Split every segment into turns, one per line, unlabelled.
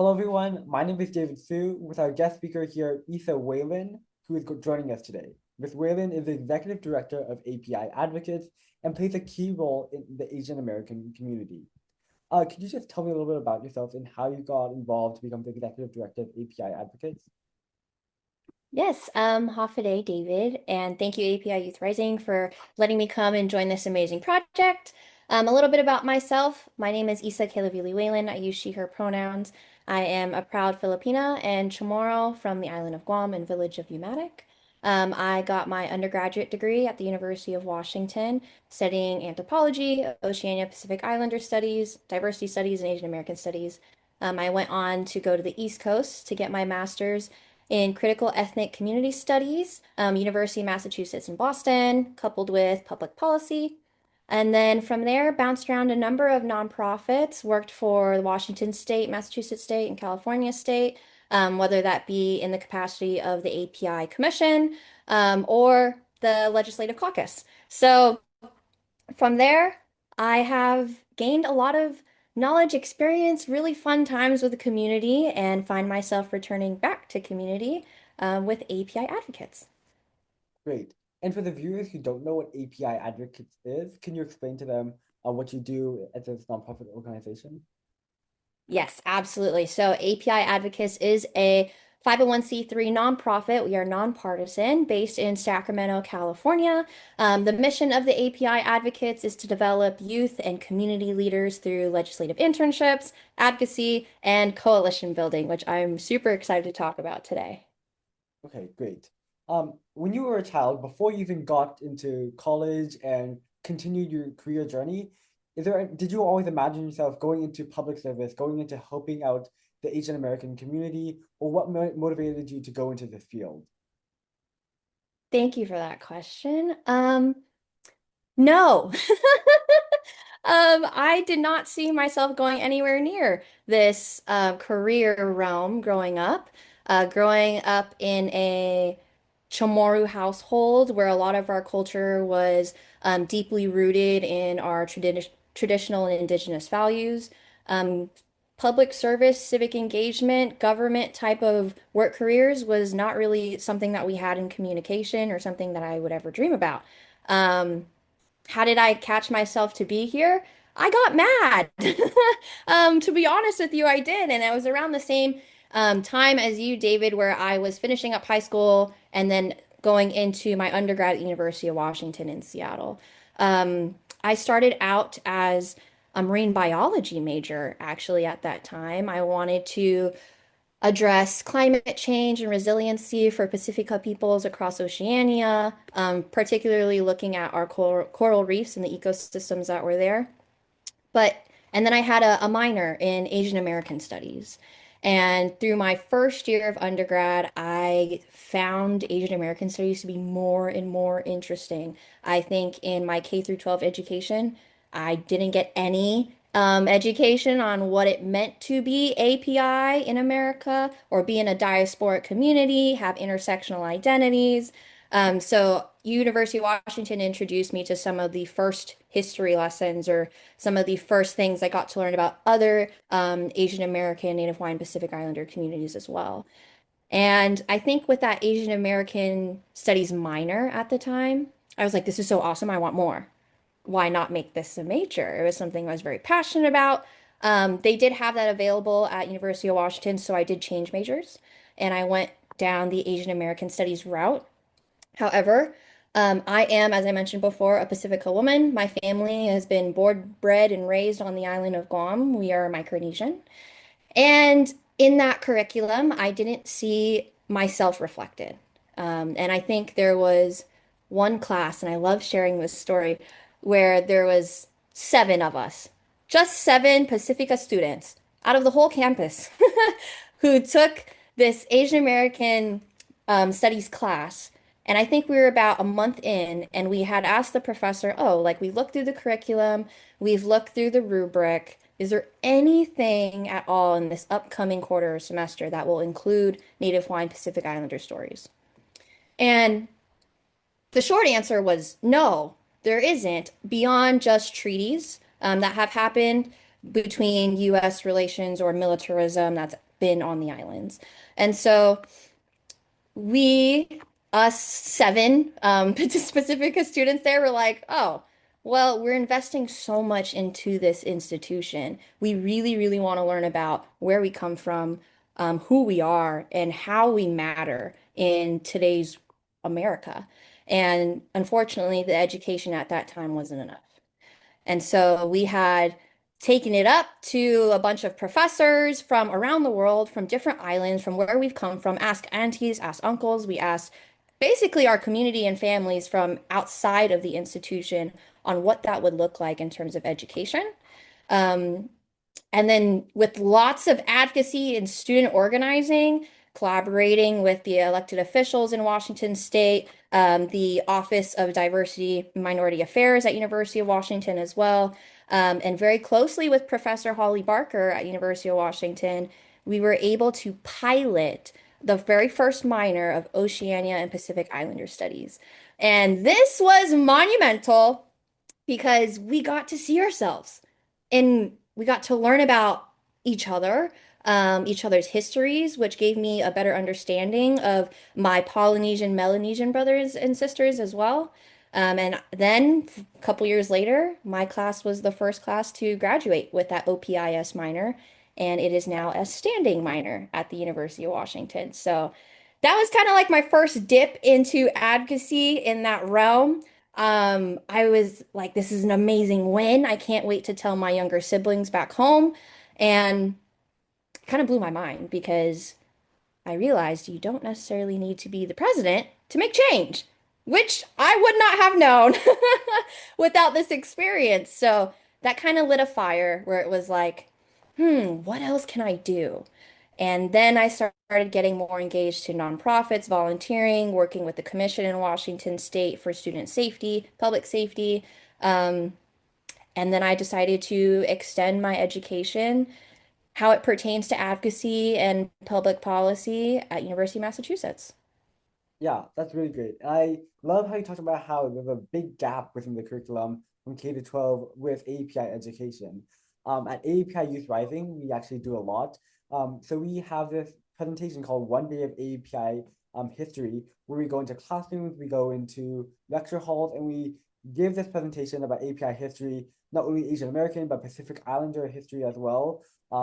Hello, everyone. My name is David Su with our guest speaker here, Isa Whalen, who is joining us today. Ms. Whalen is the Executive Director of API Advocates and plays a key role in the Asian American community. Could you just tell me a little bit about yourself and how you got involved to become the Executive Director of API Advocates?
Yes, Hafaday, David, and thank you, API Youth Rising, for letting me come and join this amazing project. A little bit about myself. My name is Isa Whalen. I use she, her pronouns. I am a proud Filipina and Chamorro from the island of Guam and village of Umatic. I got my undergraduate degree at the University of Washington, studying anthropology, Oceania Pacific Islander studies, diversity studies, and Asian American studies. I went on to go to the East Coast to get my master's in critical ethnic community studies, University of Massachusetts in Boston, coupled with public policy. And then from there, bounced around a number of nonprofits, worked for Washington State, Massachusetts State, and California State, whether that be in the capacity of the API Commission, or the Legislative Caucus. So from there, I have gained a lot of knowledge, experience, really fun times with the community, and find myself returning back to community with API advocates.
Great. And for the viewers who don't know what API Advocates is, can you explain to them what you do at this nonprofit organization?
Yes, absolutely. So API Advocates is a 501(c)(3) nonprofit. We are nonpartisan based in Sacramento, California. The mission of the API Advocates is to develop youth and community leaders through legislative internships, advocacy, and coalition building, which I'm super excited to talk about today.
Okay, great. When you were a child, before you even got into college and continued your career journey, did you always imagine yourself going into public service, going into helping out the Asian American community, or what motivated you to go into this field?
Thank you for that question. No. I did not see myself going anywhere near this career realm growing up. Growing up in a Chamorro household where a lot of our culture was deeply rooted in our traditional and indigenous values. Um, Public service, civic engagement, government type of work careers was not really something that we had in communication or something that I would ever dream about. Um, how did I catch myself to be here? I got mad. To be honest with you, I did. And it was around the same time as you, David, where I was finishing up high school and then going into my undergrad at University of Washington in Seattle. I started out as a marine biology major, actually, at that time. I wanted to address climate change and resiliency for Pacifica peoples across Oceania, particularly looking at our coral reefs and the ecosystems that were there. But, and then I had a minor in Asian American studies. And through my first year of undergrad, I found Asian American studies to be more and more interesting. I think in my K through 12 education, I didn't get any education on what it meant to be API in America or be in a diasporic community, have intersectional identities. So University of Washington introduced me to some of the first history lessons or some of the first things I got to learn about other Asian American, Native Hawaiian, Pacific Islander communities as well. And I think with that Asian American studies minor at the time, I was like, this is so awesome. I want more. Why not make this a major? It was something I was very passionate about. They did have that available at University of Washington, so I did change majors and I went down the Asian American studies route. However, I am, as I mentioned before, a Pacifica woman. My family has been born, bred, and raised on the island of Guam. We are Micronesian. And in that curriculum, I didn't see myself reflected. And I think there was one class, and I love sharing this story, where there was seven of us, just seven Pacifica students out of the whole campus who took this Asian American studies class. And I think we were about a month in, and we had asked the professor, oh, like we looked through the curriculum, we've looked through the rubric. Is there anything at all in this upcoming quarter or semester that will include Native Hawaiian Pacific Islander stories? And the short answer was no, there isn't, beyond just treaties that have happened between U.S. relations or militarism that's been on the islands. And so we, us seven specific students there were like, oh, well, we're investing so much into this institution. We really, really want to learn about where we come from, who we are, and how we matter in today's America. And unfortunately, the education at that time wasn't enough. And so we had taken it up to a bunch of professors from around the world, from different islands, from where we've come from, ask aunties, ask uncles. We asked basically our community and families from outside of the institution on what that would look like in terms of education. Um, and then with lots of advocacy and student organizing, collaborating with the elected officials in Washington State, the Office of Diversity Minority Affairs at University of Washington as well, and very closely with Professor Holly Barker at University of Washington, we were able to pilot the very first minor of Oceania and Pacific Islander Studies. And this was monumental because we got to see ourselves and we got to learn about each other, each other's histories, which gave me a better understanding of my Polynesian, Melanesian brothers and sisters as well. And then a couple years later, my class was the first class to graduate with that OPIS minor, and it is now a standing minor at the University of Washington. So that was kind of like my first dip into advocacy in that realm. I was like, this is an amazing win. I can't wait to tell my younger siblings back home. And it kind of blew my mind because I realized you don't necessarily need to be the president to make change, which I would not have known without this experience. So that kind of lit a fire where it was like, what else can I do? And then I started getting more engaged to nonprofits, volunteering, working with the commission in Washington State for student safety, public safety. Um, and then I decided to extend my education, how it pertains to advocacy and public policy at University of Massachusetts.
Yeah, that's really great. I love how you talked about how there's a big gap within the curriculum from K to 12 with API education. At AAPI Youth Rising, we actually do a lot. So we have this presentation called One Day of AAPI History, where we go into classrooms, we go into lecture halls, and we give this presentation about API history, not only Asian American, but Pacific Islander history as well.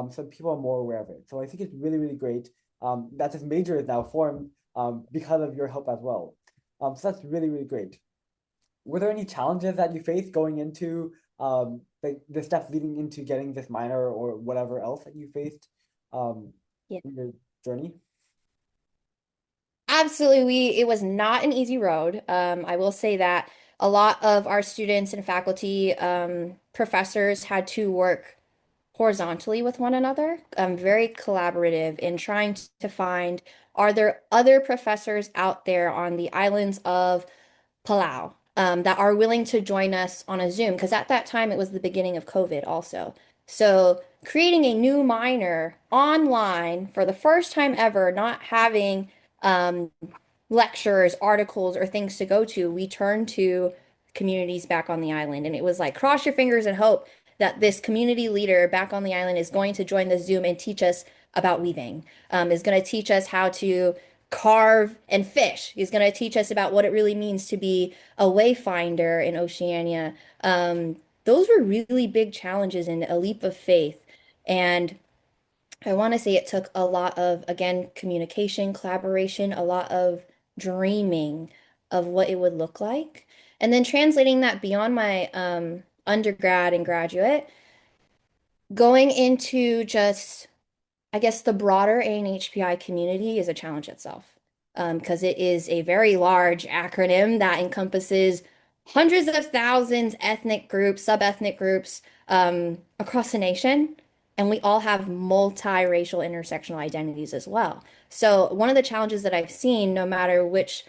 So people are more aware of it. So I think it's really, really great that this major is now formed because of your help as well. So that's really, really great. Were there any challenges that you faced going into the steps leading into getting this minor or whatever else that you faced um,
Yeah.
in your journey?
Absolutely. It was not an easy road. I will say that a lot of our students and faculty, professors had to work horizontally with one another, very collaborative in trying to find, are there other professors out there on the islands of Palau that are willing to join us on a Zoom? Because at that time it was the beginning of COVID also. So creating a new minor online for the first time ever, not having um, lectures, articles, or things to go to, we turned to communities back on the island. And it was like, cross your fingers and hope that this community leader back on the island is going to join the Zoom and teach us about weaving, is going to teach us how to carve and fish. He's going to teach us about what it really means to be a wayfinder in Oceania. Those were really big challenges and a leap of faith. And I want to say it took a lot of, again, communication, collaboration, a lot of dreaming of what it would look like. And then translating that beyond my undergrad and graduate, going into just I guess the broader ANHPI community is a challenge itself, because it is a very large acronym that encompasses hundreds of thousands ethnic groups, sub-ethnic groups across the nation, and we all have multiracial intersectional identities as well. So one of the challenges that I've seen, no matter which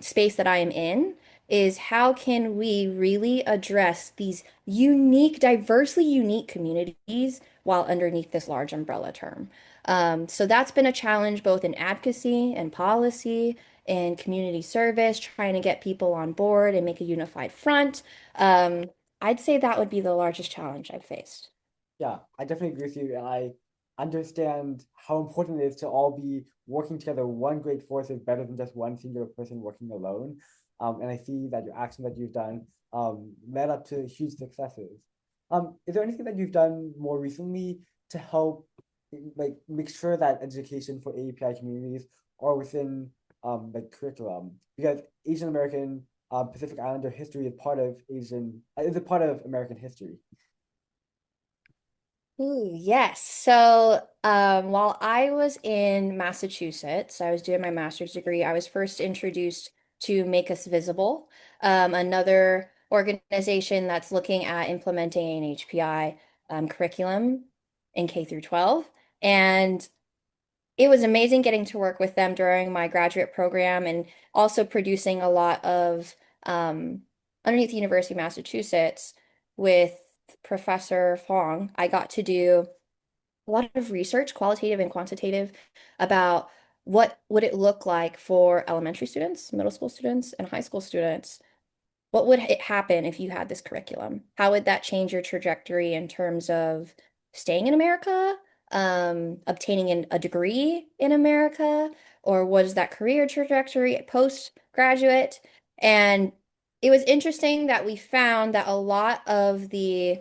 space that I am in, is how can we really address these unique, diversely unique communities while underneath this large umbrella term. So that's been a challenge both in advocacy and policy and community service, trying to get people on board and make a unified front. I'd say that would be the largest challenge I've faced.
Yeah, I definitely agree with you. understand how important it is to all be working together. One great force is better than just one singular person working alone. And I see that your action that you've done led up to huge successes. Is there anything that you've done more recently to help like make sure that education for AAPI communities are within like curriculum? Because Asian American Pacific Islander history is part of is a part of American history.
Ooh, yes. So, while I was in Massachusetts, I was doing my master's degree. I was first introduced to Make Us Visible, another organization that's looking at implementing an HPI curriculum in K through 12. And it was amazing getting to work with them during my graduate program and also producing a lot of underneath the University of Massachusetts with Professor Fong. I got to do a lot of research, qualitative and quantitative, about what would it look like for elementary students, middle school students, and high school students. What would it happen if you had this curriculum? How would that change your trajectory in terms of staying in America, obtaining a degree in America, or what is that career trajectory postgraduate? And it was interesting that we found that a lot of the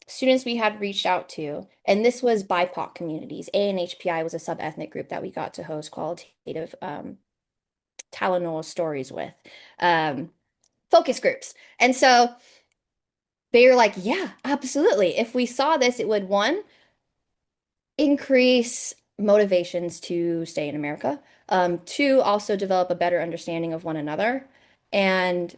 students we had reached out to, and this was BIPOC communities. ANHPI was a sub-ethnic group that we got to host qualitative Talanoa stories with, focus groups. And so they were like, yeah, absolutely. If we saw this, it would, one, increase motivations to stay in America. Two, also develop a better understanding of one another. And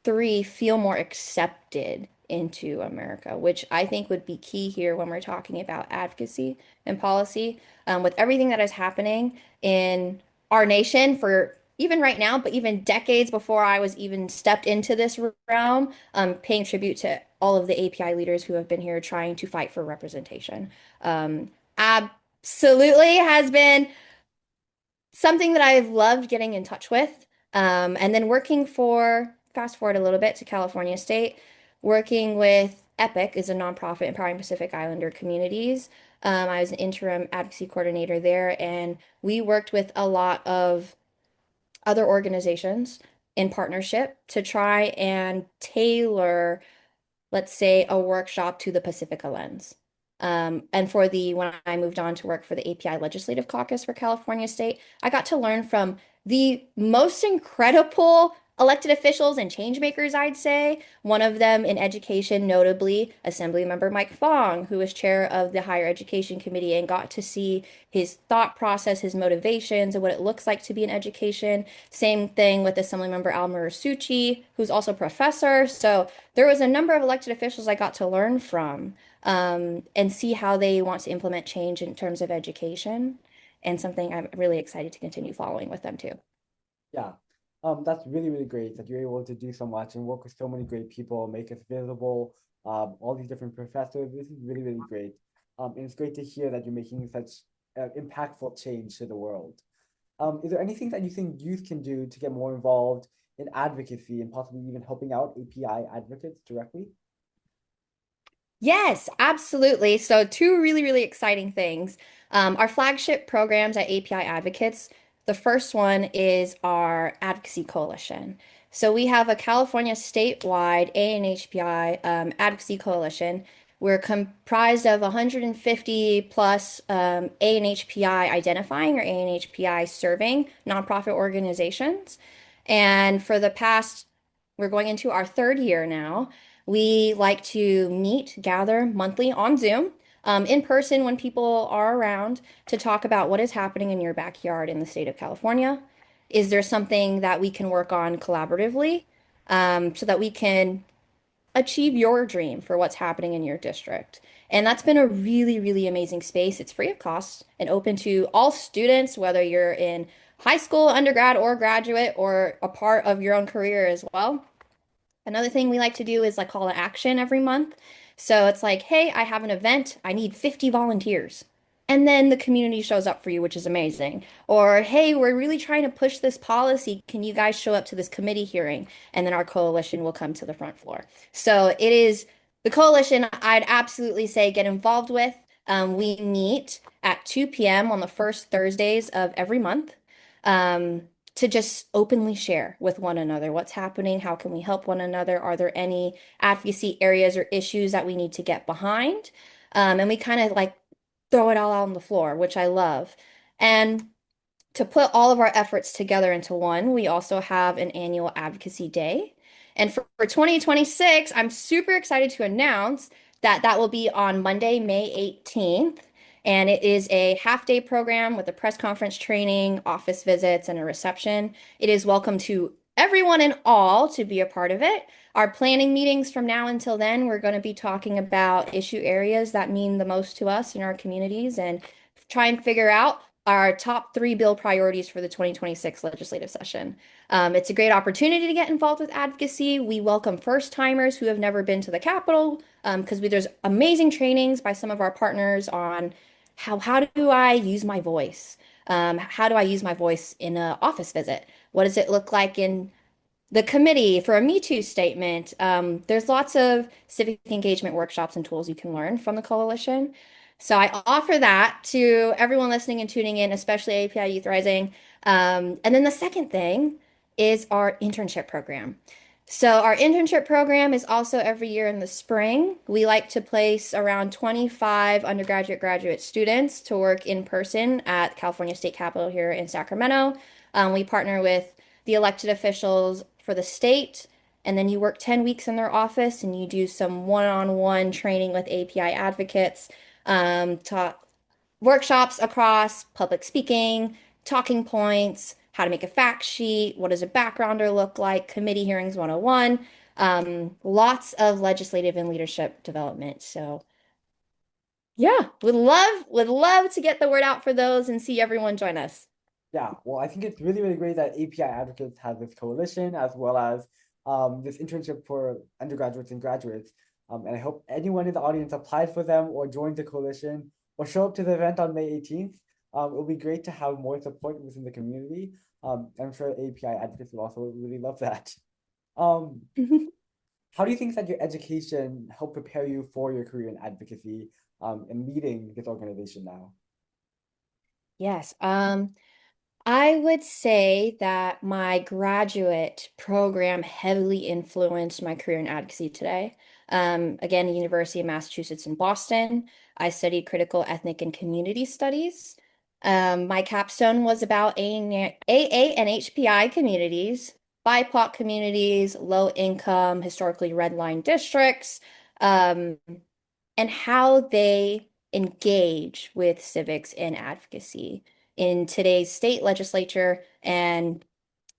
three, feel more accepted into America, which I think would be key here when we're talking about advocacy and policy. With everything that is happening in our nation for even right now, but even decades before I was even stepped into this realm, paying tribute to all of the API leaders who have been here trying to fight for representation. Absolutely has been something that I've loved getting in touch with. And then working for, fast forward a little bit to California State, working with EPIC is a nonprofit empowering Pacific Islander communities. I was an interim advocacy coordinator there, and we worked with a lot of other organizations in partnership to try and tailor, let's say, a workshop to the Pacifica lens. And for when I moved on to work for the API Legislative Caucus for California State, I got to learn from the most incredible elected officials and change makers, I'd say. One of them in education, notably Assemblymember Mike Fong, who was chair of the Higher Education Committee, and got to see his thought process, his motivations, and what it looks like to be in education. Same thing with Assemblymember Almer Suchi, who's also a professor. So there was a number of elected officials I got to learn from, and see how they want to implement change in terms of education, and something I'm really excited to continue following with them too.
Yeah. That's really, really great that you're able to do so much and work with so many great people, make us visible, all these different professors. This is really, really great. And it's great to hear that you're making such impactful change to the world. Is there anything that you think youth can do to get more involved in advocacy and possibly even helping out API advocates directly?
Yes, absolutely. So, two really, really exciting things. Our flagship programs at API Advocates, the first one is our Advocacy Coalition. So, we have a California statewide ANHPI Advocacy Coalition. We're comprised of 150 plus ANHPI identifying or ANHPI serving nonprofit organizations. And for the past, we're going into our third year now. We like to meet, gather monthly on Zoom, in person when people are around to talk about what is happening in your backyard in the state of California. Is there something that we can work on collaboratively, so that we can achieve your dream for what's happening in your district? And that's been a really, really amazing space. It's free of cost and open to all students, whether you're in high school, undergrad, or graduate, or a part of your own career as well. Another thing we like to do is like call to action every month. So it's like, hey, I have an event. I need 50 volunteers. And then the community shows up for you, which is amazing. Or, hey, we're really trying to push this policy. Can you guys show up to this committee hearing? And then our coalition will come to the front floor. So it is the coalition I'd absolutely say get involved with. We meet at 2 p.m. on the first Thursdays of every month um, to just openly share with one another what's happening, how can we help one another, are there any advocacy areas or issues that we need to get behind? And we kind of like throw it all out on the floor, which I love. And to put all of our efforts together into one, we also have an annual advocacy day. And for 2026, I'm super excited to announce that that will be on Monday, May 18th. And it is a half-day program with a press conference training, office visits, and a reception. It is welcome to everyone and all to be a part of it. Our planning meetings from now until then, we're going to be talking about issue areas that mean the most to us in our communities and try and figure out our top three bill priorities for the 2026 legislative session. It's a great opportunity to get involved with advocacy. We welcome first timers who have never been to the Capitol because there's amazing trainings by some of our partners on how do I use my voice? How do I use my voice in an office visit? What does it look like in the committee for a Me Too statement? There's lots of civic engagement workshops and tools you can learn from the coalition. So I offer that to everyone listening and tuning in, especially API Youth Rising. And then the second thing is our internship program. So our internship program is also every year in the spring. We like to place around 25 undergraduate graduate students to work in person at California State Capitol here in Sacramento. We partner with the elected officials for the state, and then you work 10 weeks in their office and you do some one-on-one training with API advocates, talk workshops across public speaking, talking points, how to make a fact sheet, what does a backgrounder look like, committee hearings 101, lots of legislative and leadership development. So yeah, would love to get the word out for those and see everyone join us.
Yeah, well, I think it's really, really great that API Advocates has this coalition as well as this internship for undergraduates and graduates. And I hope anyone in the audience applied for them or joined the coalition or show up to the event on May 18th. It will be great to have more support within the community. I'm sure API Advocates will also really love that. Um, how do you think that your education helped prepare you for your career in advocacy and leading this organization now?
Yes. I would say that my graduate program heavily influenced my career in advocacy today. Again, University of Massachusetts in Boston. I studied critical ethnic and community studies. My capstone was about AA and HPI communities, BIPOC communities, low income, historically redlined districts, um, and how they engage with civics and advocacy in today's state legislature and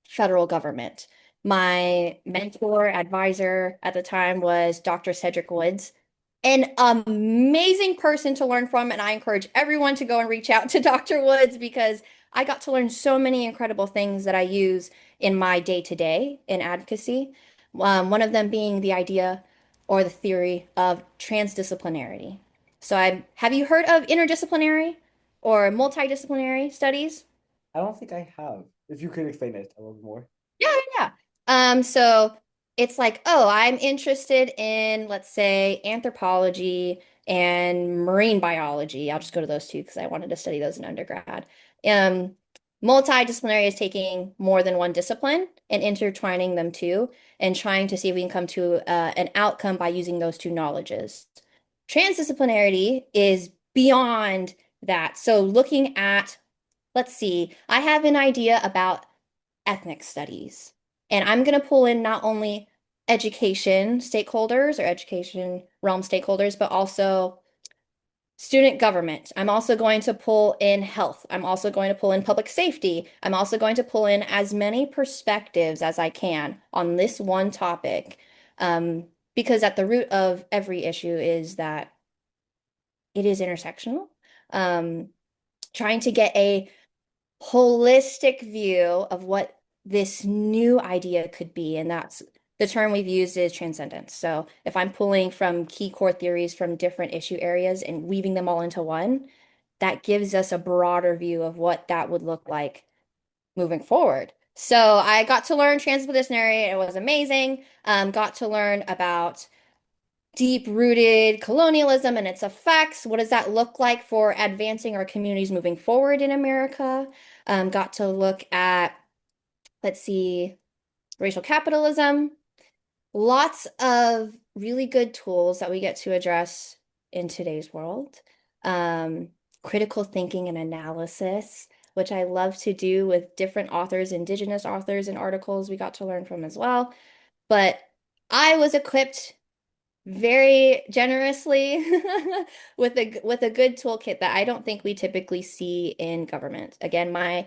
federal government. My mentor, advisor at the time was Dr. Cedric Woods, an amazing person to learn from. And I encourage everyone to go and reach out to Dr. Woods because I got to learn so many incredible things that I use in my day-to-day in advocacy. One of them being the idea or the theory of transdisciplinarity. So have you heard of interdisciplinary or multidisciplinary studies?
I don't think I have. If you could explain it a little more.
Yeah, yeah. So it's like, oh, I'm interested in, let's say, anthropology and marine biology. I'll just go to those two because I wanted to study those in undergrad. Um, Multidisciplinary is taking more than one discipline and intertwining them two and trying to see if we can come to an outcome by using those two knowledges. Transdisciplinarity is beyond that. So looking at, let's see, I have an idea about ethnic studies. And I'm going to pull in not only education stakeholders or education realm stakeholders, but also student government. I'm also going to pull in health. I'm also going to pull in public safety. I'm also going to pull in as many perspectives as I can on this one topic. Because at the root of every issue is that it is intersectional. Um, Trying to get a holistic view of what this new idea could be. And that's the term we've used is transcendence. So if I'm pulling from key core theories from different issue areas and weaving them all into one, that gives us a broader view of what that would look like moving forward. So I got to learn transdisciplinary. It was amazing. Got to learn about deep-rooted colonialism and its effects. What does that look like for advancing our communities moving forward in America? Got to look at, let's see, racial capitalism. Lots of really good tools that we get to address in today's world. Um, Critical thinking and analysis, which I love to do with different authors, Indigenous authors and articles we got to learn from as well. But I was equipped very generously with a good toolkit that I don't think we typically see in government. Again, my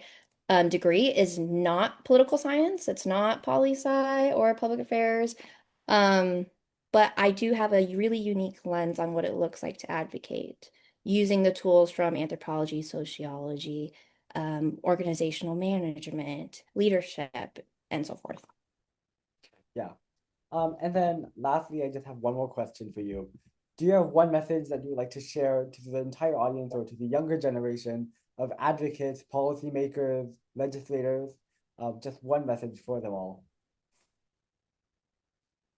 degree is not political science. It's not poli-sci or public affairs. Um, but I do have a really unique lens on what it looks like to advocate using the tools from anthropology, sociology, organizational management, leadership, and so forth.
Yeah. And then lastly, I just have one more question for you. Do you have one message that you would like to share to the entire audience or to the younger generation of advocates, policymakers, legislators? Just one message for them all.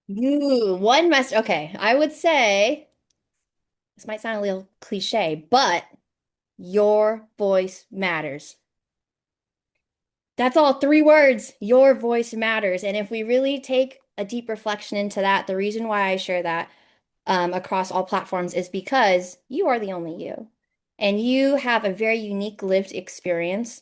Ooh, one message. Okay, I would say this might sound a little cliche, but your voice matters. That's all, three words. Your voice matters. And if we really take a deep reflection into that, the reason why I share that across all platforms is because you are the only you. And you have a very unique lived experience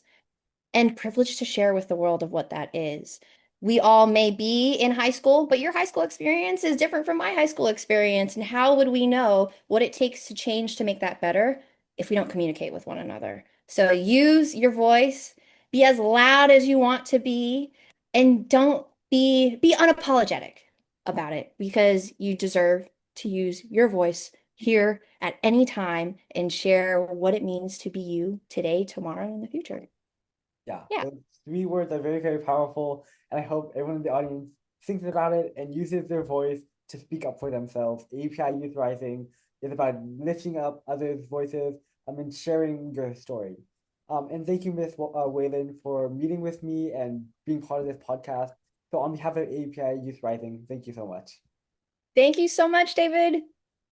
and privileged to share with the world of what that is. We all may be in high school, but your high school experience is different from my high school experience. And how would we know what it takes to change to make that better if we don't communicate with one another? So use your voice, be as loud as you want to be, and don't be unapologetic about it because you deserve to use your voice here at any time and share what it means to be you today, tomorrow, and in the future.
Yeah,
Yeah.
those three words are very, very powerful. And I hope everyone in the audience thinks about it and uses their voice to speak up for themselves. API Youth Rising is about lifting up others' voices and sharing your story. And thank you, Miss Whalen, for meeting with me and being part of this podcast. So on behalf of API Youth Rising, thank you so much.
Thank you so much, David.